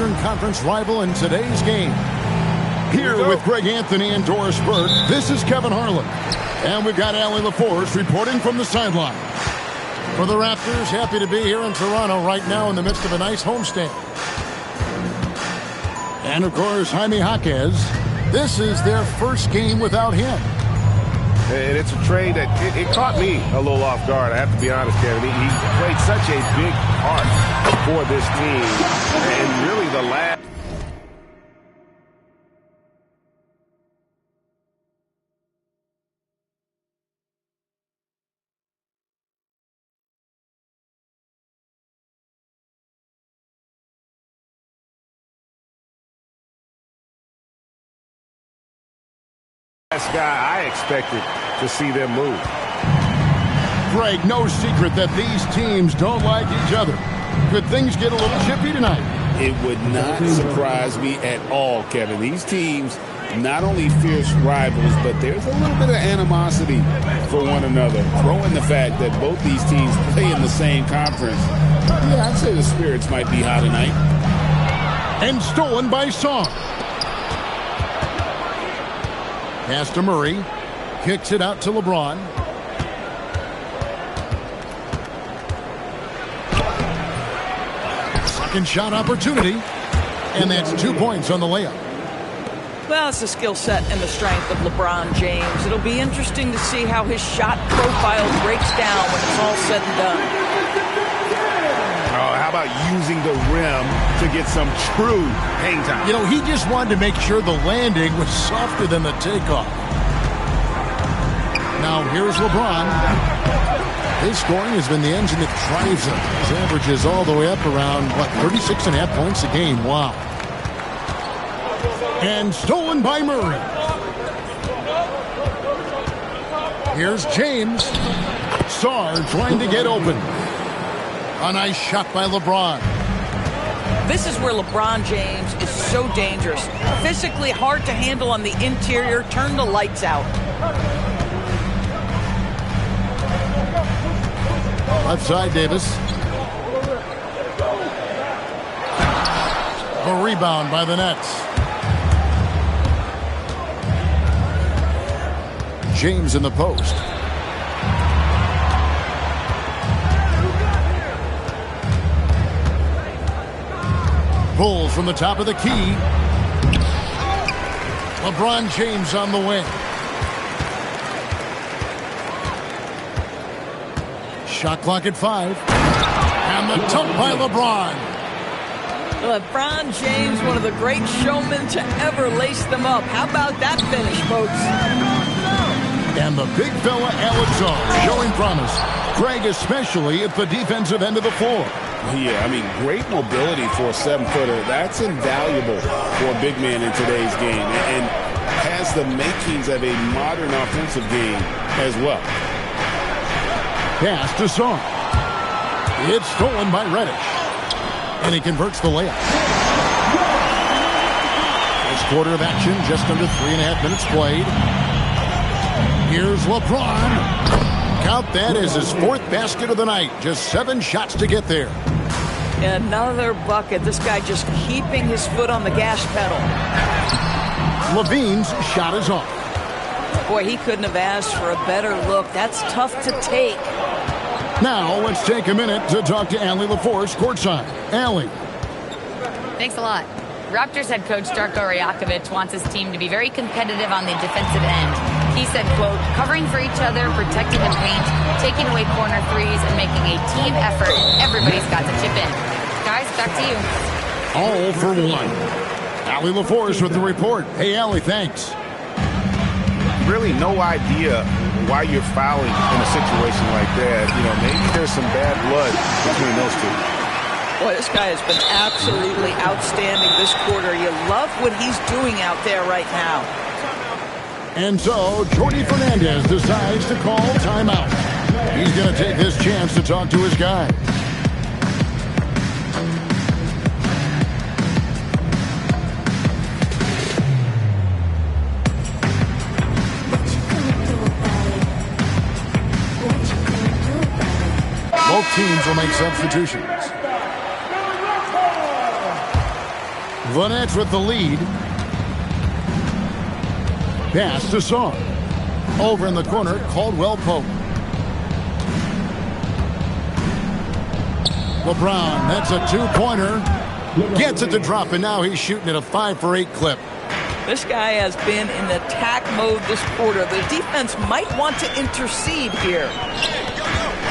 Eastern Conference rival in today's game. Here with Greg Anthony and Doris Burke, this is Kevin Harlan. And we've got Allie LaForce reporting from the sideline. For the Raptors, happy to be here in Toronto right now in the midst of a nice homestand. And, of course, Jaime Jaquez. This is their first game without him. And it's a trade that it caught me a little off guard, I have to be honest, Kevin. He played such a big part for this team. And really the last... guy I expected to see them move. Greg, no secret that these teams don't like each other. Could things get a little chippy tonight? It would not surprise me at all, Kevin. These teams, not only fierce rivals, but there's a little bit of animosity for one another. Throw in the fact that both these teams play in the same conference. Yeah, I'd say the spirits might be high tonight. And stolen by Song. Pass to Murray. Kicks it out to LeBron. Second shot opportunity. And that's 2 points on the layup. Well, it's the skill set and the strength of LeBron James. It'll be interesting to see how his shot profile breaks down when it's all said and done. How about using the rim to get some true hang time? You know, he just wanted to make sure the landing was softer than the takeoff. Now, here's LeBron. His scoring has been the engine that drives him. His average is all the way up around, 36.5 points a game. Wow. And stolen by Murray. Here's James. Sarr trying to get open. A nice shot by LeBron. This is where LeBron James is so dangerous. Physically hard to handle on the interior. Turn the lights out. Left side, Davis. A rebound by the Nets. James in the post. Pulls from the top of the key. LeBron James on the wing. Shot clock at 5. And the dunk by LeBron. LeBron James, one of the great showmen to ever lace them up. How about that finish, folks? And the big fella Alex showing promise. Greg especially at the defensive end of the floor. Yeah, I mean, great mobility for a 7-footer. That's invaluable for a big man in today's game, and has the makings of a modern offensive game as well. Pass to Song. It's stolen by Reddish. And he converts the layup. First quarter of action, just under 3.5 minutes played. Here's LeBron. Count that as his 4th basket of the night. Just 7 shots to get there. Another bucket. This guy just keeping his foot on the gas pedal. Levine's shot is off. Boy, he couldn't have asked for a better look. That's tough to take. Now, let's take a minute to talk to Allie LaForce courtside. Allie. Thanks a lot. Raptors head coach Darko Rajakovic wants his team to be very competitive on the defensive end. He said, quote, covering for each other, protecting the paint, taking away corner threes, and making a team effort, and everybody's got to chip in. Guys, back to you. All for one. Allie LaForce with the report. Hey, Allie, thanks. Really no idea why you're fouling in a situation like that. You know, maybe there's some bad blood between those two. Boy, this guy has been absolutely outstanding this quarter. You love what he's doing out there right now. And so, Jordi Fernandez decides to call timeout. He's going to take this chance to talk to his guy. Both teams will make substitutions. The Nets with the lead. Pass to Song. Over in the corner, Caldwell Pope. LeBron, that's a two-pointer. Gets it to drop, and now he's shooting at a 5-for-8 clip. This guy has been in attack mode this quarter. The defense might want to intercede here.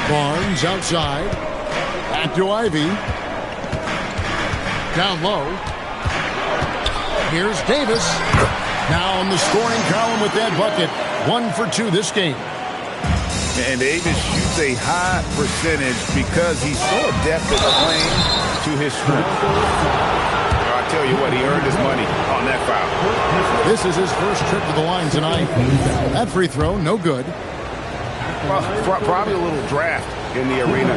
Barnes outside. Back to Ivy. Down low. Here's Davis. Now in the scoring column with that bucket. 1 for 2 this game. And Davis shoots a high percentage because he's so adept at playing to his strength. I tell you what, he earned his money on that foul. This is his first trip to the line tonight. That free throw, no good. Well, probably a little draft in the arena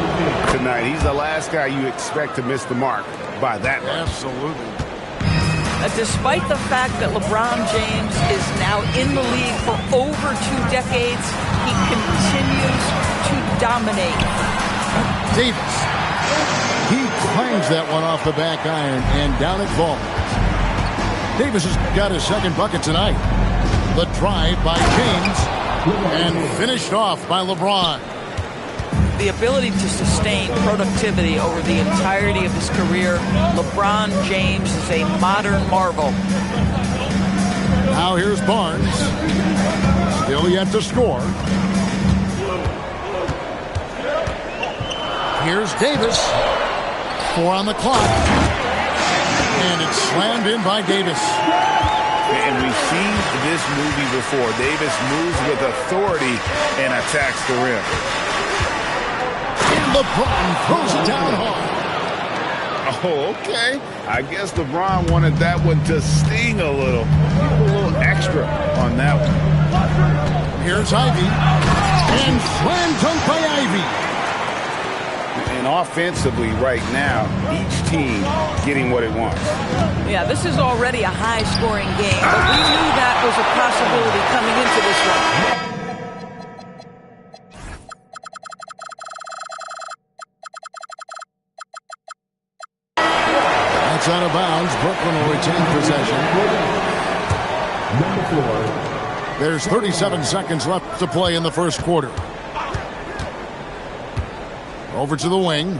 tonight. He's the last guy you expect to miss the mark by that much. Absolutely. Despite the fact that LeBron James is now in the league for over 2 decades, he continues to dominate. Davis. He clangs that one off the back iron, and down it falls. Davis has got his second bucket tonight. The drive by James, and finished off by LeBron. The ability to sustain productivity over the entirety of his career, LeBron James is a modern marvel. Now here's Barnes. Still yet to score. Here's Davis. 4 on the clock. And it's slammed in by Davis. And we've seen this movie before. Davis moves with authority and attacks the rim. LeBron throws it down hard. Oh, okay. I guess LeBron wanted that one to sting a little. A little extra on that one. Here's Ivy. And slam dunk by Ivy. And offensively right now, each team getting what it wants. Yeah, this is already a high-scoring game, but we knew that was a possibility coming into this one. That's out of bounds. Brooklyn will retain possession. Number 4. There's 37 seconds left to play in the first quarter. Over to the wing.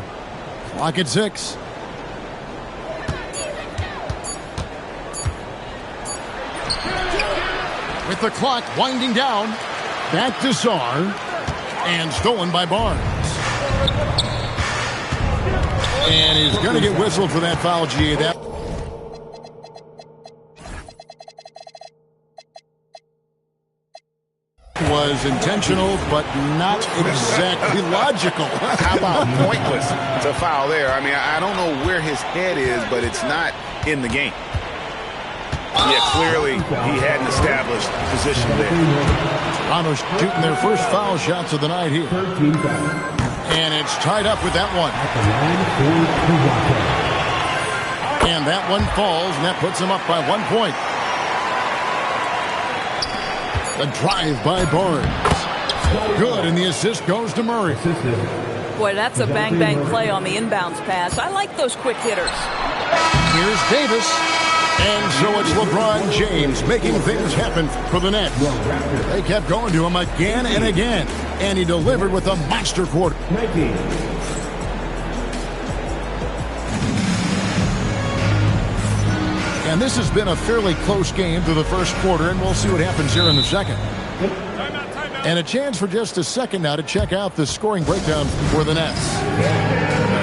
Clock at 6. With the clock winding down. Back to Sarr. And stolen by Barnes. And he's going to get whistled for that foul, G. That was intentional, but not exactly logical. How about pointless to foul there? I mean, I don't know where his head is, but it's not in the game. Yeah, clearly he hadn't established position there. Toronto shooting their first foul shots of the night here. And it's tied up with that one. And that one falls, and that puts him up by 1 point. The drive by Barnes. Good, and the assist goes to Murray. Boy, that's a bang-bang play on the inbounds pass. I like those quick hitters. Here's Davis. And so it's LeBron James making things happen for the Nets. They kept going to him again and again. And he delivered with a monster quarter. And this has been a fairly close game through the first quarter, and we'll see what happens here in the second. And a chance for just a second now to check out the scoring breakdown for the Nets.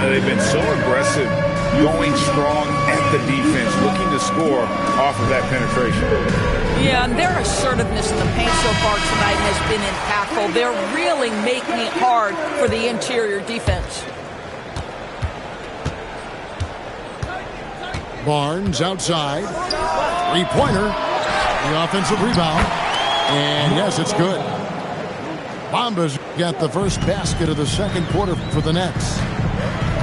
They've been so aggressive, going strong at the defense, looking to score off of that penetration. Yeah, and their assertiveness in the paint so far tonight has been impactful. They're really making it hard for the interior defense. Barnes outside. Three-pointer. The offensive rebound. And yes, it's good. Bamba's got the first basket of the second quarter for the Nets.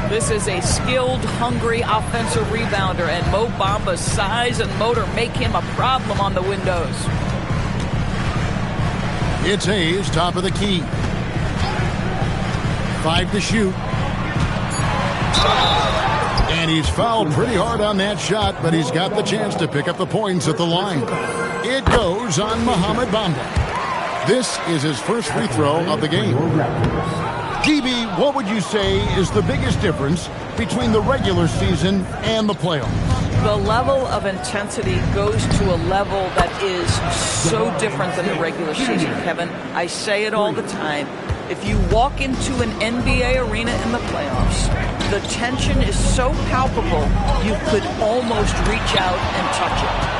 This is a skilled, hungry offensive rebounder, and Mo Bamba's size and motor make him a problem on the windows. It's Hayes, top of the key. 5 to shoot. And he's fouled pretty hard on that shot, but he's got the chance to pick up the points at the line. It goes on Mohamed Bamba. This is his first free throw of the game. DB, what would you say is the biggest difference between the regular season and the playoffs? The level of intensity goes to a level that is so different than the regular season, Kevin. I say it all the time. If you walk into an NBA arena in the playoffs, the tension is so palpable, you could almost reach out and touch it.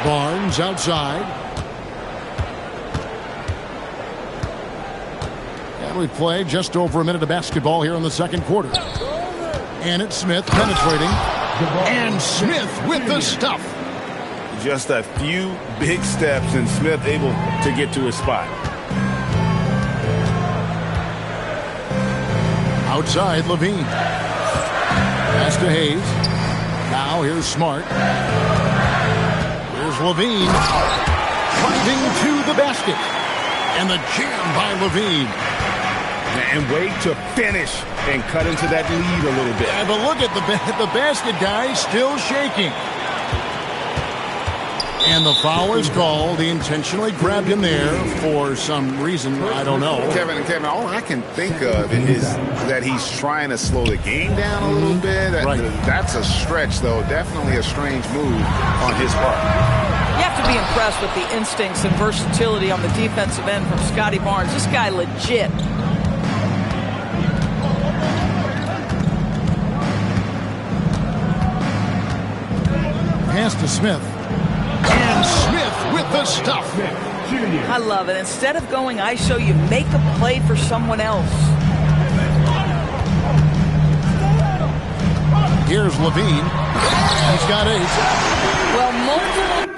Barnes outside. And we play just over a minute of basketball here in the second quarter. And it's Smith penetrating. And Smith with the stuff. Just a few big steps, and Smith able to get to his spot. Outside, Levine. Pass to Hayes. Now here's Smart. Here's Levine. Driving to the basket. And the jam by Levine. And wait to finish and cut into that lead a little bit. Yeah, but look at the basket guy still shaking. And the foul is called. He intentionally grabbed him there for some reason. I don't know. Kevin, all I can think of is that he's trying to slow the game down a little bit. Right. That's a stretch, though. Definitely a strange move on his part. You have to be impressed with the instincts and versatility on the defensive end from Scotty Barnes. This guy legit. Pass to Smith. And Smith with the stuff. I love it. Instead of going ISO, you make a play for someone else. Here's Levine. He's got 8. Well, multiple.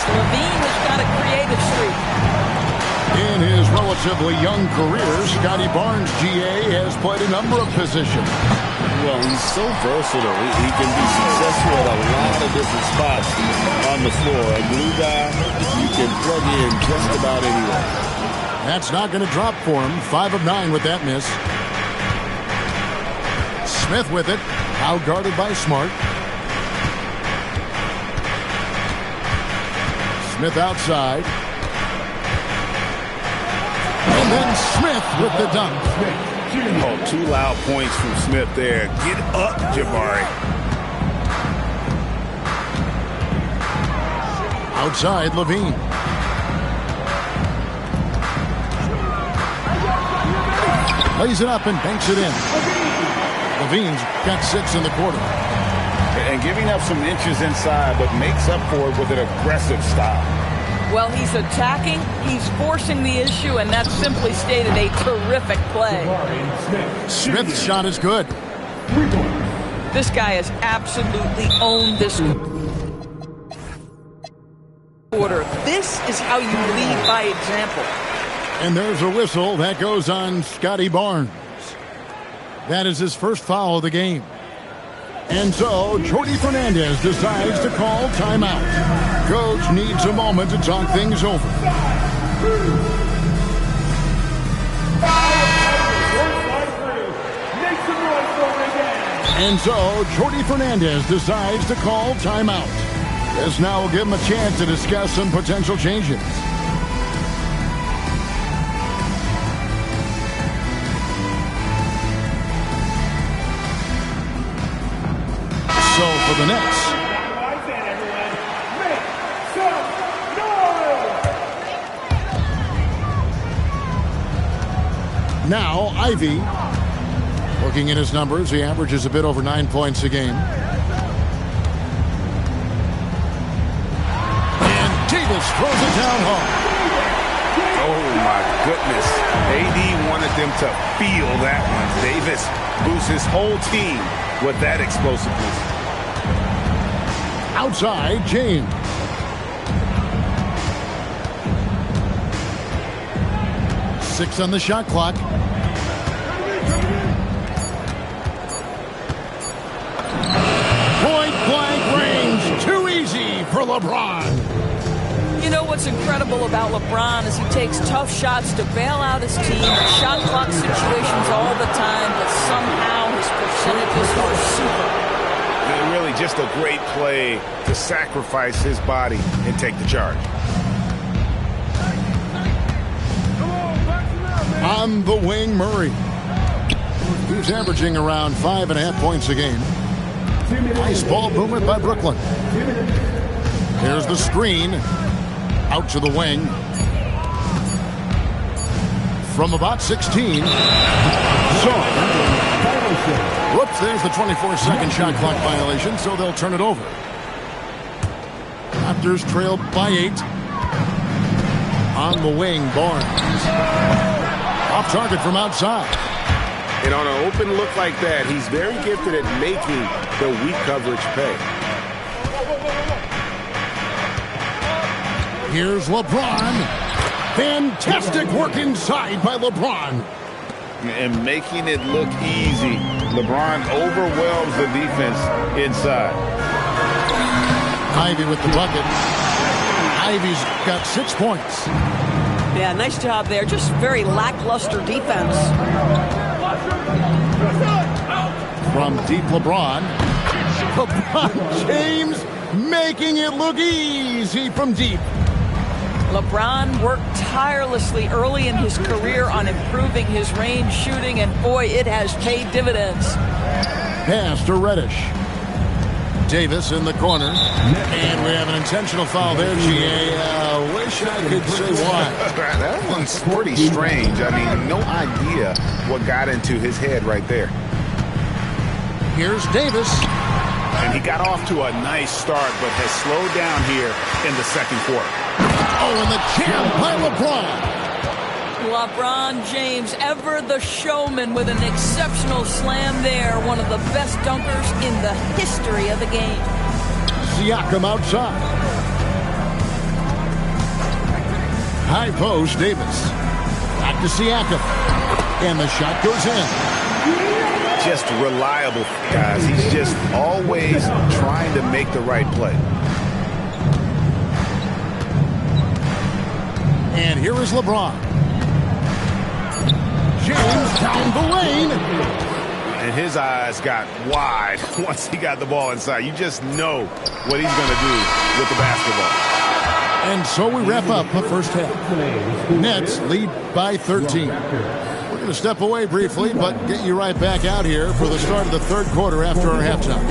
Levine has got a creative streak. In his relatively young career, Scotty Barnes, GA, has played a number of positions. Well, he's so versatile. He can be successful at a lot of different spots on the floor. A glue guy, you can plug in just about anywhere. That's not going to drop for him. 5 of 9 with that miss. Smith with it. Out guarded by Smart. Smith outside. And then Smith with the dunk. Oh, 2 loud points from Smith there. Get up, Jabari. Outside, Levine. Lays it up and banks it in. Levine's got 6 in the quarter. And giving up some inches inside, but makes up for it with an aggressive style. Well, he's attacking, he's forcing the issue, and that's simply stated a terrific play. Smith's shot is good. This guy has absolutely owned this quarter. This is how you lead by example. And there's a whistle that goes on Scotty Barnes. That is his first foul of the game. And so, Jordi Fernandez decides to call timeout. Coach needs a moment to talk things over. And so, Jordi Fernandez decides to call timeout. This now will give him a chance to discuss some potential changes. So for the Nets, now Ivy, looking at his numbers, he averages a bit over 9 points a game. And Davis throws it down hard. Oh my goodness. AD wanted them to feel that one. Davis boosts his whole team with that explosiveness. Outside, James. 6 on the shot clock. Point blank range. Too easy for LeBron. You know what's incredible about LeBron is he takes tough shots to bail out his team in shot clock situations all the time, but somehow his percentages are super. Really just a great play to sacrifice his body and take the charge. On the wing, Murray. He's averaging around 5.5 points a game. Nice ball movement by Brooklyn. Here's the screen. Out to the wing. From about 16. Whoops, there's the 24-second shot clock violation, so they'll turn it over. Raptors trailed by 8. On the wing, Barnes. Off target from outside. And on an open look like that, he's very gifted at making the weak coverage pay. Here's LeBron. Fantastic work inside by LeBron. And making it look easy. LeBron overwhelms the defense inside. Ivy with the bucket. Ivy's got 6 points. Yeah, nice job there. Just very lackluster defense. From deep, LeBron. LeBron James making it look easy from deep. LeBron worked tirelessly early in his career on improving his range shooting, and boy, it has paid dividends. Pass to Reddish. Davis in the corner. And we have an intentional foul there, GA. Wish I could say why. That one's pretty strange. I mean, no idea what got into his head right there. Here's Davis. And he got off to a nice start, but has slowed down here in the second quarter. Oh, and the jam by LeBron. LeBron James, ever the showman, with an exceptional slam there. One of the best dunkers in the history of the game. Siakam outside. High post, Davis. Back to Siakam. And the shot goes in. Just reliable, guys. He's just always trying to make the right play. And here is LeBron. James down the lane. And his eyes got wide once he got the ball inside. You just know what he's going to do with the basketball. And so we wrap up the first half. Nets lead by 13. We're going to step away briefly, but get you right back out here for the start of the third quarter after our halftime.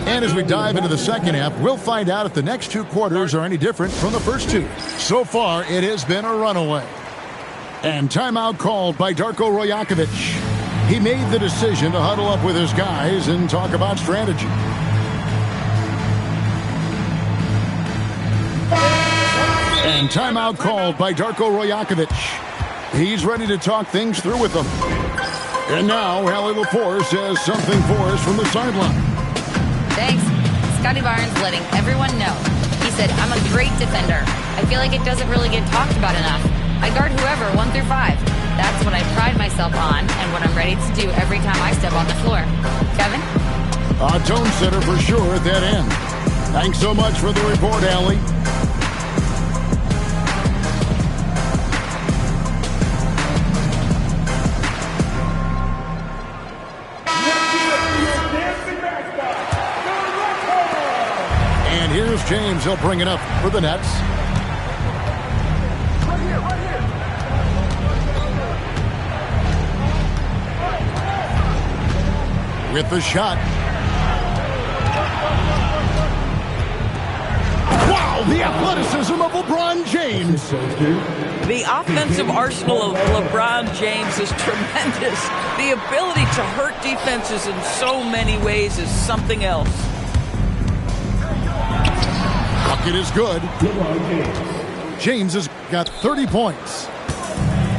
And as we dive into the second half, we'll find out if the next 2 quarters are any different from the first 2. So far, it has been a runaway. And timeout called by Darko Rajakovic. He made the decision to huddle up with his guys and talk about strategy. And timeout called by Darko Rajakovic. He's ready to talk things through with them. And now, Allie LaForce says something for us from the sideline. Thanks. Scotty Barnes letting everyone know. He said, I'm a great defender. I feel like it doesn't really get talked about enough. I guard whoever, 1 through 5. That's what I pride myself on and what I'm ready to do every time I step on the floor. Kevin? A tone setter for sure at that end. Thanks so much for the report, Allie. And here's James. He'll bring it up for the Nets. With the shot. Wow, the athleticism of LeBron James. The offensive arsenal of LeBron James is tremendous. The ability to hurt defenses in so many ways is something else. Bucket is good. James has got 30 points.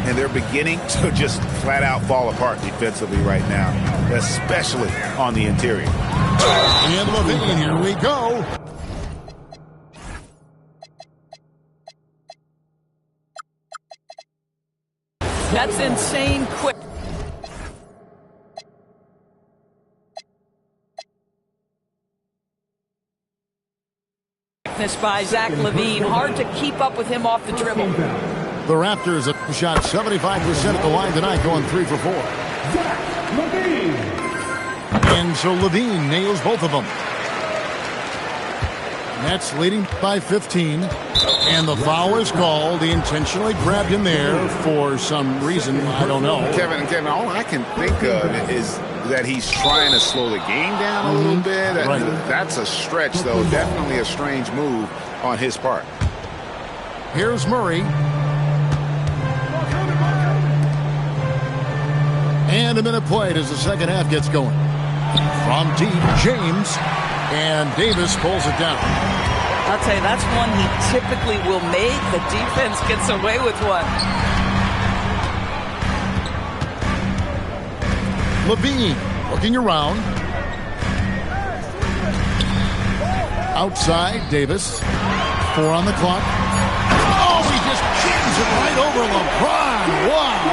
And they're beginning to just flat out fall apart defensively right now, especially on the interior. And Levine, here we go. That's insane quick. By Zach LaVine. Hard to keep up with him off the dribble. The Raptors have shot 75% at the line tonight, going 3 for 4. And so LaVine nails both of them. Nets leading by 15. And the foul is called. He intentionally grabbed him there for some reason. I don't know. Kevin, all I can think of is that he's trying to slow the game down a little bit. Right. That's a stretch, though. Definitely a strange move on his part. Here's Murray. And a minute played as the second half gets going. From deep, James. And Davis pulls it down. I'll tell you, that's one he typically will make. The defense gets away with one. LaVine looking around. Outside, Davis. 4 on the clock. Oh, he just jams it right over LeBron. Wow.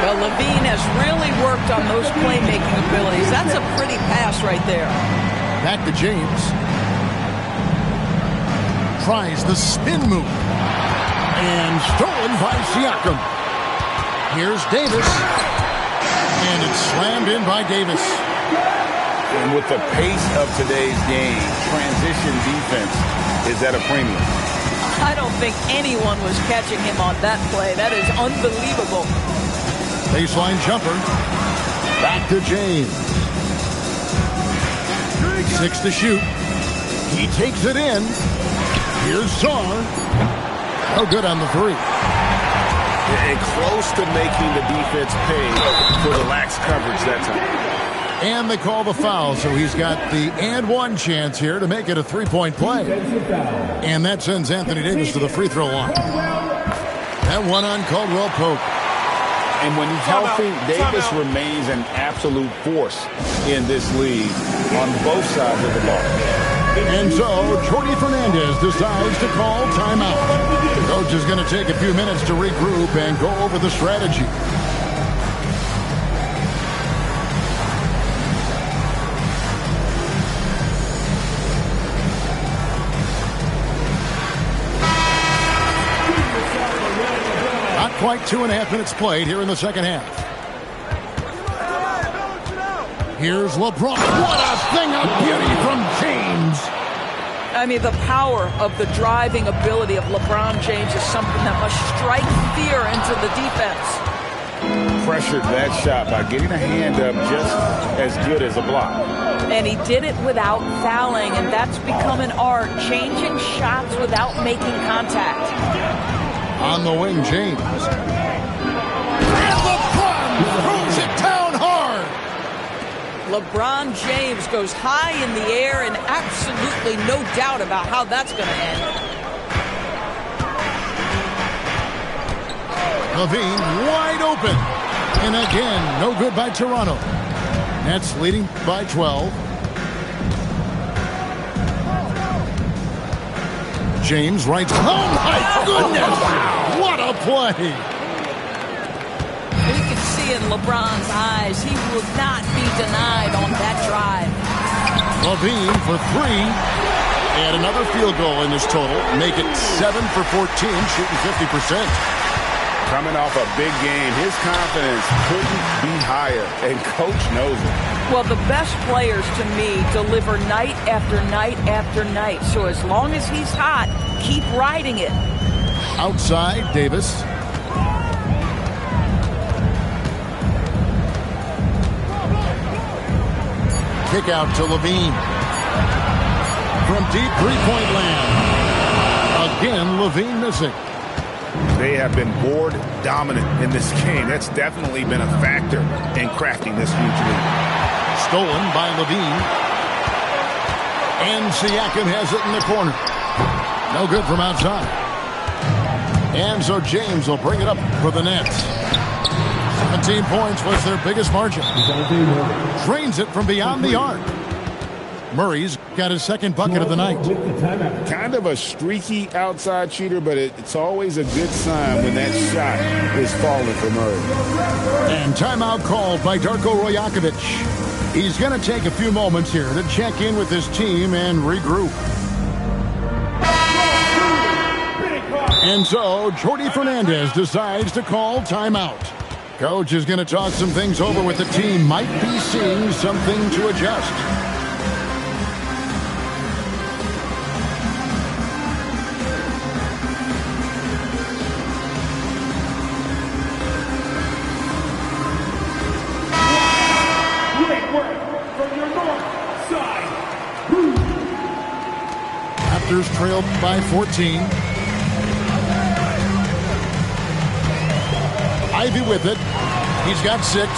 Well, LaVine has really worked on those playmaking abilities. That's a pretty pass right there. Back to James. Tries the spin move. And stolen by Siakam. Here's Davis. And it's slammed in by Davis. And with the pace of today's game, transition defense is at a premium. I don't think anyone was catching him on that play. That is unbelievable. Baseline jumper. Back to James. 6 to shoot. He takes it in. Here's Czar. No good on the 3. And close to making the defense pay for the lax coverage that time. And they call the foul, so he's got the and one chance here to make it a 3-point play. And that sends Anthony Davis to the free throw line. That one on Caldwell Pope. And when he's healthy, Davis remains an absolute force in this league on both sides of the ball. And so, Jordi Fernandez decides to call timeout. The coach is going to take a few minutes to regroup and go over the strategy. Not quite 2.5 minutes played here in the second half. Here's LeBron. What a thing of beauty from James. I mean, the power of the driving ability of LeBron James is something that must strike fear into the defense. Pressured that shot by getting a hand up just as good as a block. And he did it without fouling, and that's become an art, changing shots without making contact. On the wing, James. And LeBron throws it down hard. LeBron James goes high in the air, and absolutely no doubt about how that's going to end. LaVine wide open. And again, no good by Toronto. Nets leading by 12. James right. Oh, my goodness. What a play. You can see in LeBron's eyes, he will not be denied on that drive. LaVine for 3. And another field goal in this total. Make it 7 for 14, shooting 50%. Coming off a big game, his confidence couldn't be higher, and coach knows it. Well, the best players to me deliver night after night after night. So as long as he's hot, keep riding it. Outside, Davis. Kick out to LaVine. From deep three-point land. Again, LaVine missing. They have been board dominant in this game. That's definitely been a factor in crafting this huge lead. Stolen by LaVine. And Siakam has it in the corner. No good from outside. And so James will bring it up for the Nets. 17 points was their biggest margin. Drains it from beyond the arc. Murray's got his second bucket of the night. Kind of a streaky outside shooter, but it's always a good sign when that shot is falling for Murray. And timeout called by Darko Rajakovic. He's going to take a few moments here to check in with his team and regroup. And so, Jordi Fernandez decides to call timeout. Coach is going to talk some things over with the team. Might be seeing something to adjust. Raptors trailed by 14. Ivy with it. He's got 6.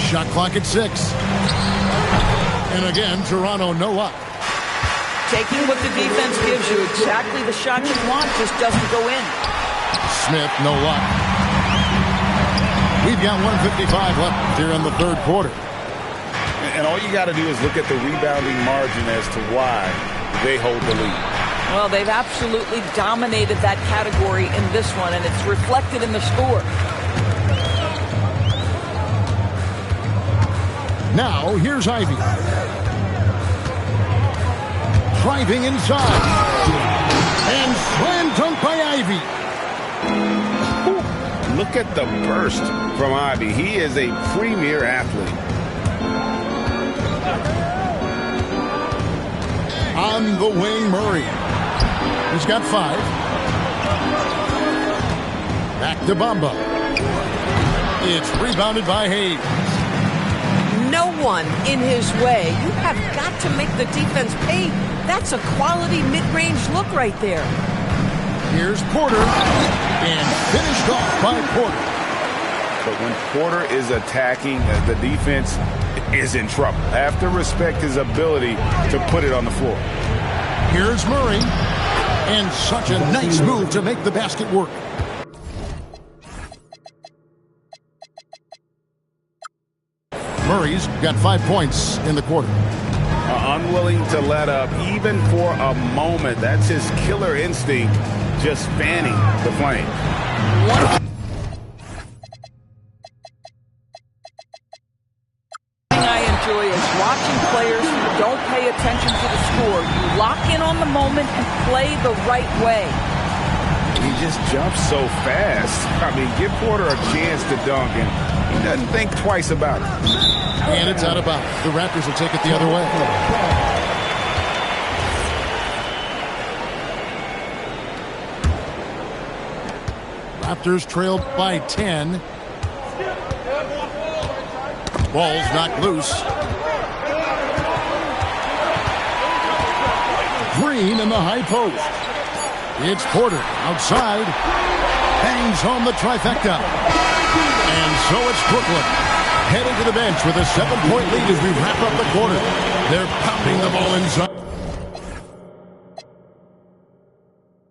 Shot clock at 6. And again, Toronto no up. Taking what the defense gives you, exactly the shot you want, just doesn't go in. Smith, no luck. We've got 1:55 left here in the third quarter. And all you got to do is look at the rebounding margin as to why they hold the lead. Well, they've absolutely dominated that category in this one, and it's reflected in the score. Now, here's Ivy. Driving inside. And slam dunk by Ivy. Look at the burst from Ivy. He is a premier athlete. On the wing, Murray. He's got 5. Back to Bamba. It's rebounded by Hayes. No one in his way. You have got to make the defense pay. That's a quality mid-range look right there. Here's Porter. And finished off by Porter. But when Porter is attacking, the defense is in trouble. Have to respect his ability to put it on the floor. Here's Murray. And such a nice move to make the basket work. Murray's got 5 points in the quarter. Unwilling to let up even for a moment. That's his killer instinct, just fanning the flame. I enjoy is watching players who don't pay attention to the score. You lock in on the moment and play the right way. He just jumps so fast. I mean, give Porter a chance to dunk, and he doesn't think twice about it. And it's out of bounds. The Raptors will take it the other way. Raptors trailed by 10. Ball's knocked loose. Green in the high post. It's Porter outside. Bangs home the trifecta. And so it's Brooklyn heading to the bench with a 7-point lead as we wrap up the quarter. They're pounding the ball inside.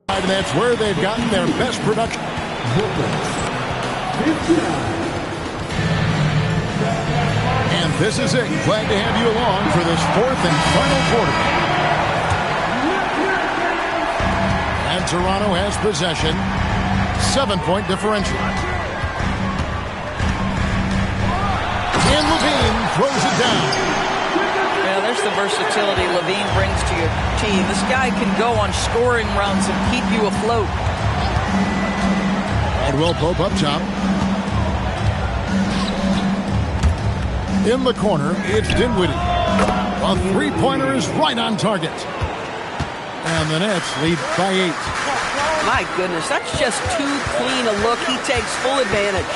And that's where they've gotten their best production. And this is it. Glad to have you along for this 4th and final quarter. And Toronto has possession. 7-point differential. And Levine throws it down. Yeah, there's the versatility Levine brings to your team. This guy can go on scoring runs and keep you afloat. Caldwell Pope up top. In the corner, it's Dinwiddie. A three-pointer is right on target. And the Nets lead by 8. My goodness, that's just too clean a look. He takes full advantage.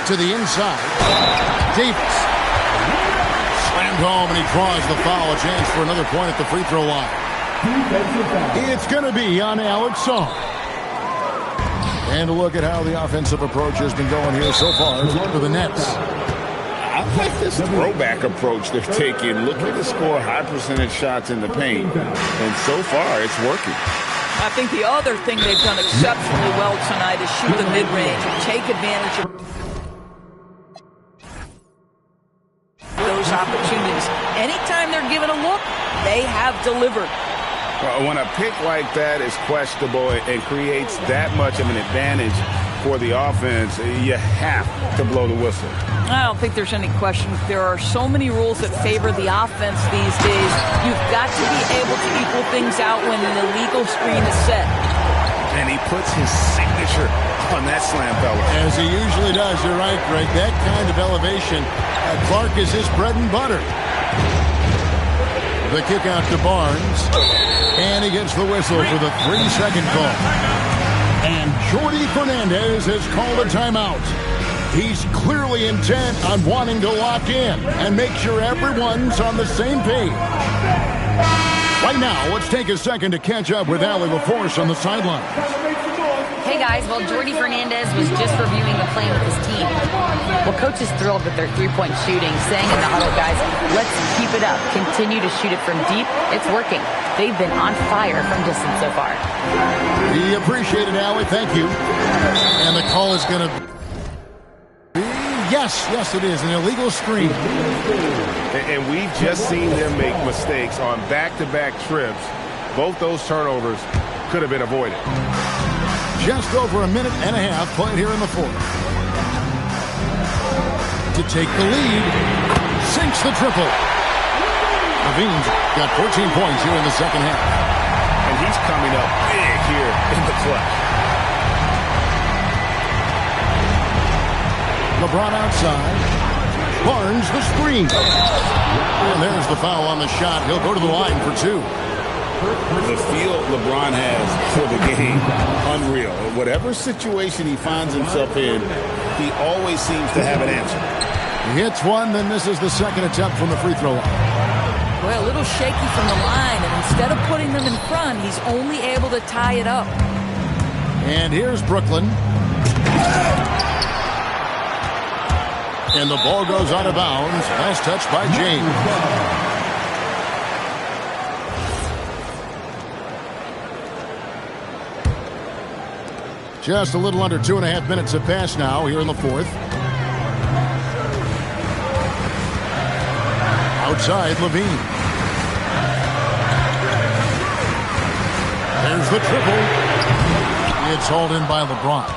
To the inside. Davis. Slammed home, and he draws the foul. A chance for another point at the free throw line. It's going to be on Alex Song. And look at how the offensive approach has been going here so far for the Nets. I like this throwback approach they're taking, looking to score high percentage shots in the paint. And so far, it's working. I think the other thing they've done exceptionally well tonight is shoot the mid-range and take advantage of those opportunities. Anytime they're given a look, they have delivered. Well, when a pick like that is questionable and creates that much of an advantage for the offense, you have to blow the whistle. I don't think there's any question. There are so many rules that favor the offense these days. You've got to be able to equal things out when an illegal screen is set. And he puts his signature on that slam, fella. As he usually does. You're right, Greg. That kind of elevation, Clark is his bread and butter. The kick out to Barnes. And he gets the whistle for the 3-second call. And Jordi Fernandez has called a timeout. He's clearly intent on wanting to lock in and make sure everyone's on the same page. Right now, let's take a second to catch up with Allie LaForce on the sideline. Hey guys, well, Jordi Fernandez was just reviewing the play with his team. Well, coach is thrilled with their three-point shooting, saying in the huddle, guys, let's keep it up. Continue to shoot it from deep. It's working. They've been on fire from distance so far. We appreciate it, Allie. Thank you. And the call is going to be, yes, it is, an illegal screen. And we've just seen them make mistakes on back-to-back trips. Both those turnovers could have been avoided. Just over a minute and a half played here in the fourth. To take the lead, sinks the triple. Levine's got 14 points here in the second half. And he's coming up big here in the clutch. LeBron outside. Barnes the screen. And there's the foul on the shot. He'll go to the line for two. The feel LeBron has for the game, unreal. Whatever situation he finds himself in, he always seems to have an answer. He hits one, then misses the second attempt from the free throw line. Well, a little shaky from the line, and instead of putting them in front, he's only able to tie it up. And here's Brooklyn. And the ball goes out of bounds. Last touch by James. Just a little under 2.5 minutes have passed now here in the fourth. Outside, Levine. There's the triple. It's hauled in by LeBron.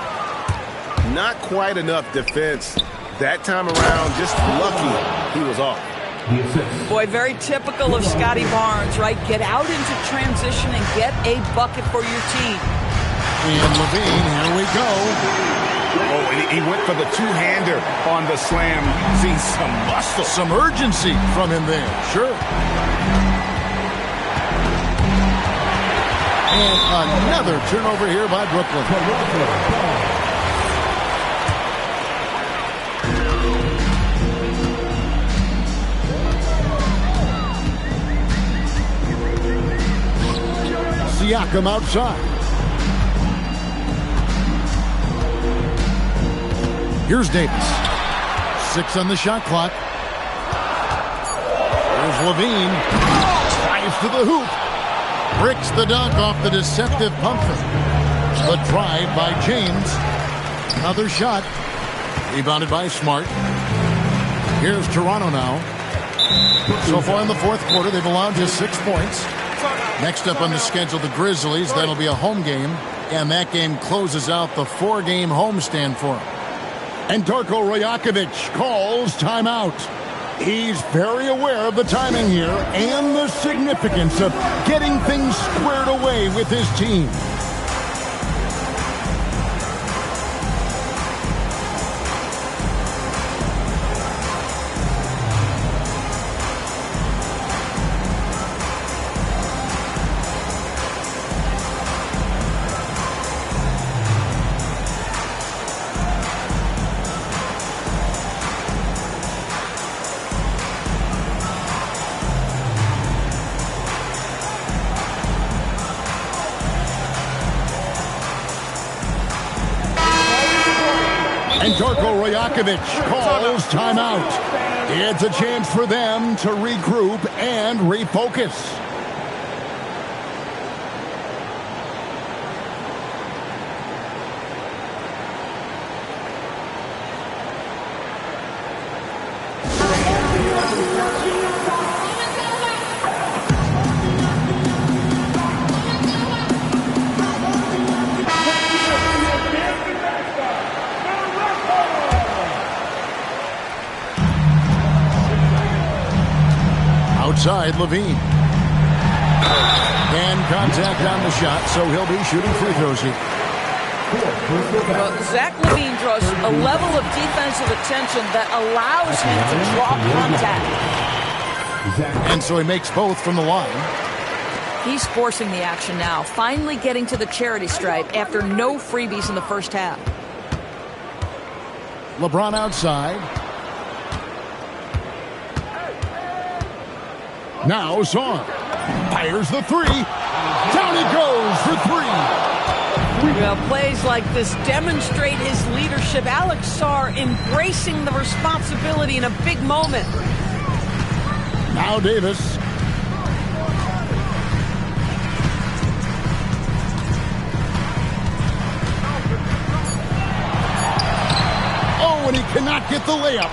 Not quite enough defense that time around. Just lucky he was off. Boy, very typical of Scotty Barnes, right? Get out into transition and get a bucket for your team. And Levine, here we go. Oh, and he went for the two-hander on the slam. See some muscle. Some urgency from him there, sure. And another turnover here by Brooklyn. Siakam outside. Here's Davis. 6 on the shot clock. There's Levine. Drives to the hoop. Bricks the dunk off the deceptive pump fake. The drive by James. Another shot. Rebounded by Smart. Here's Toronto now. So far in the fourth quarter, they've allowed just 6 points. Next up on the schedule, the Grizzlies. That'll be a home game. And that game closes out the 4-game homestand for them. And Darko Rajakovic calls timeout. He's very aware of the timing here and the significance of getting things squared away with his team. And Darko Rajakovic calls timeout. It's a chance for them to regroup and refocus. outside Levine. And contact on the shot, so he'll be shooting free throws here. Well, Zach LaVine draws a level of defensive attention that allows him to draw contact. And so he makes both from the line. He's forcing the action now, finally getting to the charity stripe after no freebies in the first half. LeBron outside. Now Zorn fires the three. Down he goes for three. Well, plays like this demonstrate his leadership. Alex Sarr embracing the responsibility in a big moment. Now Davis. Oh, and he cannot get the layup.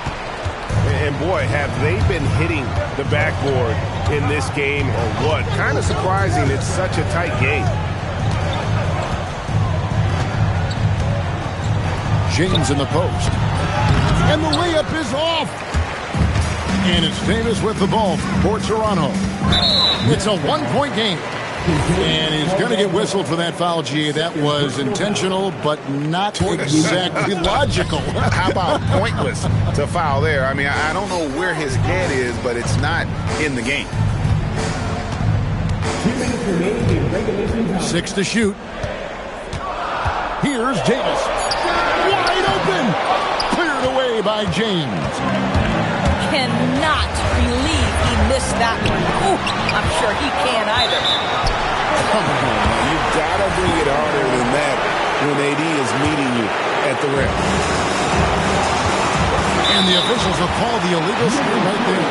And boy, have they been hitting the backboard in this game or what? Kind of surprising. It's such a tight game. James in the post. And the layup is off. And it's Davis with the ball for Toronto. It's a one-point game. And he's going to get whistled for that foul, G. That was intentional, but not exactly logical. How about pointless to foul there? I mean, I don't know where his head is, but it's not in the game. 6 to shoot. Here's Davis. Wide open. Cleared away by James. Cannot believe he missed that one. Ooh, I'm sure he can't either. Come on, man. You've got to bring it harder than that when AD is meeting you at the rim. And the officials have called the illegal screen right there.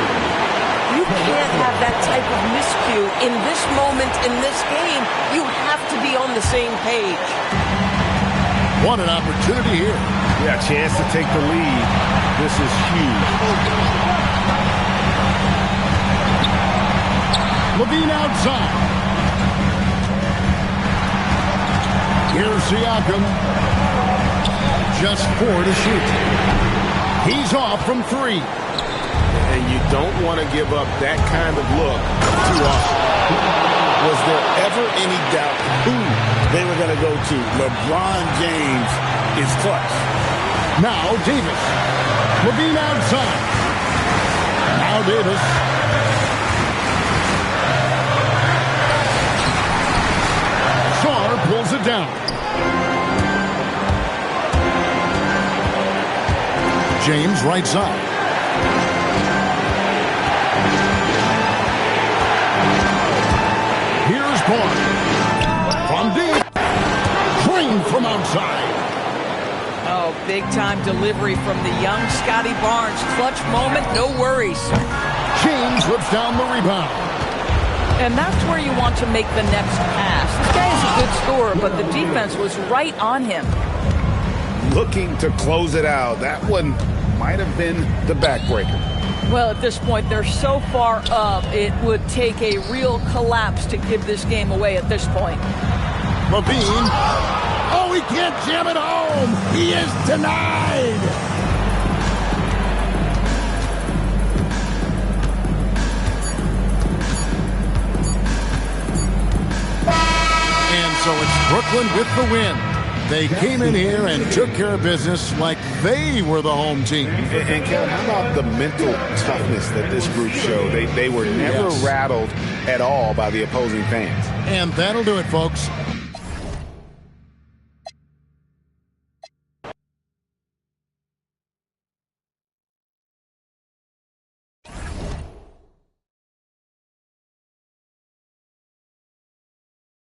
You can't have that type of miscue in this moment in this game. You have to be on the same page. What an opportunity here. Yeah, chance to take the lead. This is huge. Levine outside. Here's Siakam. Just 4 to shoot. He's off from 3. And you don't want to give up that kind of look too often. Was there ever any doubt who they were going to go to? LeBron James is clutch. Now Davis. Levine outside. Now Davis. Sarr pulls it down. James right side. Here's Bourne. From deep. Drained from outside. Oh, big-time delivery from the young Scotty Barnes. Clutch moment, no worries. James whips down the rebound. And that's where you want to make the next pass. This guy is a good scorer, but the defense was right on him. Looking to close it out. That one might have been the backbreaker. Well, at this point, they're so far up, it would take a real collapse to give this game away at this point. Levine. Oh, he can't jam it home. He is denied. And so it's Brooklyn with the win. They came in here and took care of business like they were the home team. And Kevin, how about the mental toughness that this group showed? They were never rattled at all by the opposing fans. And that'll do it, folks.